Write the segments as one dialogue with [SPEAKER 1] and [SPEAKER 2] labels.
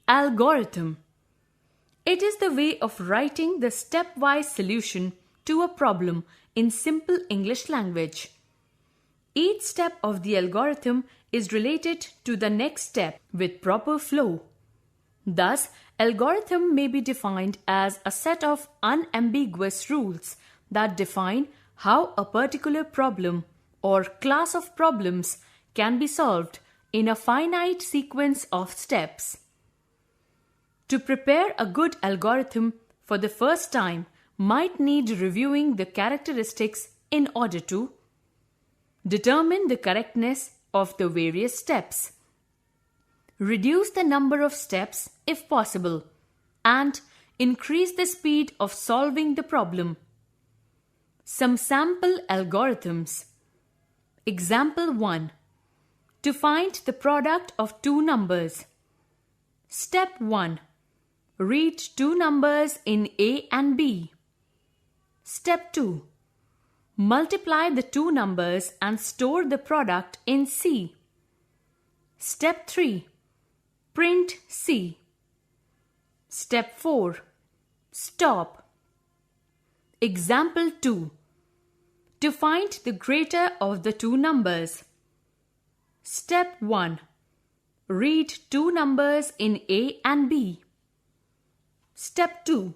[SPEAKER 1] Algorithm. It is the way of writing the stepwise solution to a problem in simple English language. Each step of the algorithm is related to the next step with proper flow. Thus, algorithm may be defined as a set of unambiguous rules that define how a particular problem or class of problems can be solved in a finite sequence of steps. To prepare a good algorithm for the first time might need reviewing the characteristics in order to determine the correctness of the various steps, reduce the number of steps if possible, and increase the speed of solving the problem. Some sample algorithms. Example 1. To find the product of two numbers. Step 1. Read two numbers in A and B. Step 2. Multiply the two numbers and store the product in C. Step 3. Print C. Step 4. Stop. Example 2. To find the greater of the two numbers. Step 1. Read two numbers in A and B. Step 2.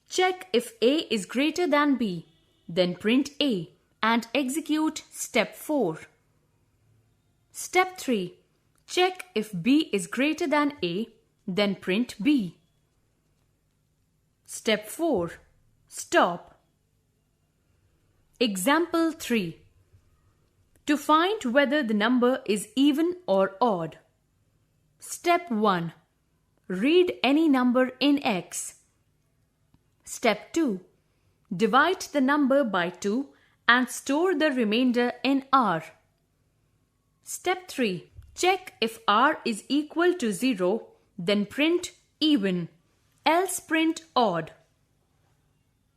[SPEAKER 1] Check if A is greater than B. Then print A and execute Step 4. Step 3. Check if B is greater than A. Then print B. Step 4. Stop. Example 3. To find whether the number is even or odd. Step 1. Read any number in X. Step 2. Divide the number by 2 and store the remainder in R. Step 3. Check if R is equal to 0, then print even, else print odd.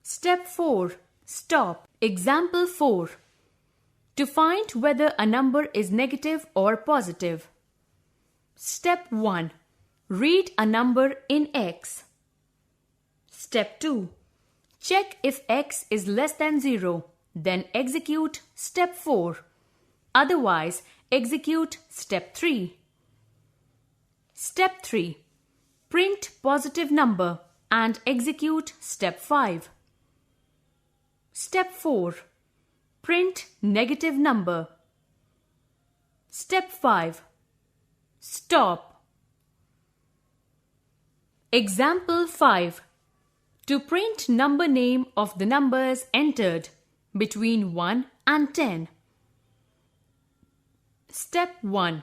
[SPEAKER 1] Step 4. Stop. Example 4. To find whether a number is negative or positive. Step 1. Read a number in X. Step 2. Check if X is less than 0, then execute Step 4. Otherwise, execute Step 3. Step 3. Print positive number and execute Step 5. Step 4. Print negative number. Step 5. Stop. Example 5. To print number name of the numbers entered between 1 and 10. Step 1.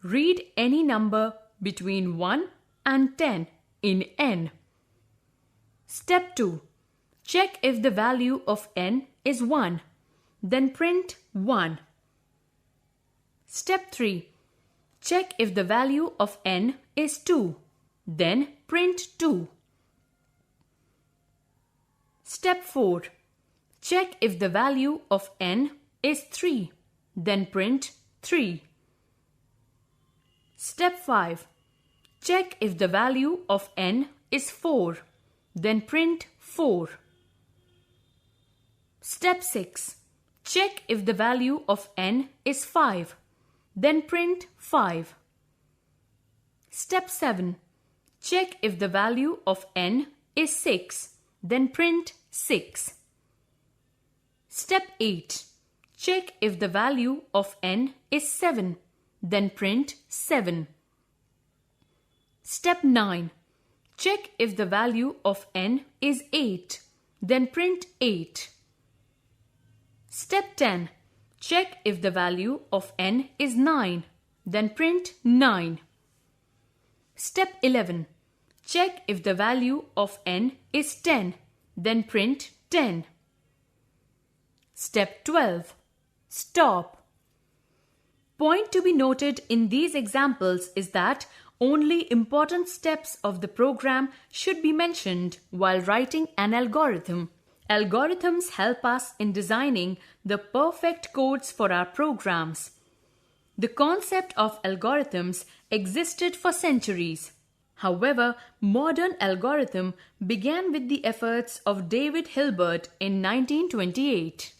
[SPEAKER 1] Read any number between 1 and 10 in N. Step 2. Check if the value of N is 1. Then print 1. Step 3. Check if the value of N is 2. Then print 2. Step 4. Check if the value of N is 3. Then print 3. Step 5. Check if the value of N is 4. Then print 4. Step 6. Check if the value of N is 5. Then print 5. Step 7. Check if the value of N is 6. Then print 6. Step 8. Check if the value of N is 7. Then print 7. Step 9. Check if the value of N is 8. Then print 8. Step 10. Check if the value of N is 9. Then print 9. Step 11. Check if the value of N is 10. Then print 10. Step 12. Stop. Point to be noted in these examples is that only important steps of the program should be mentioned while writing an algorithm. Algorithms help us in designing the perfect codes for our programs. The concept of algorithms existed for centuries. However, modern algorithm began with the efforts of David Hilbert in 1928.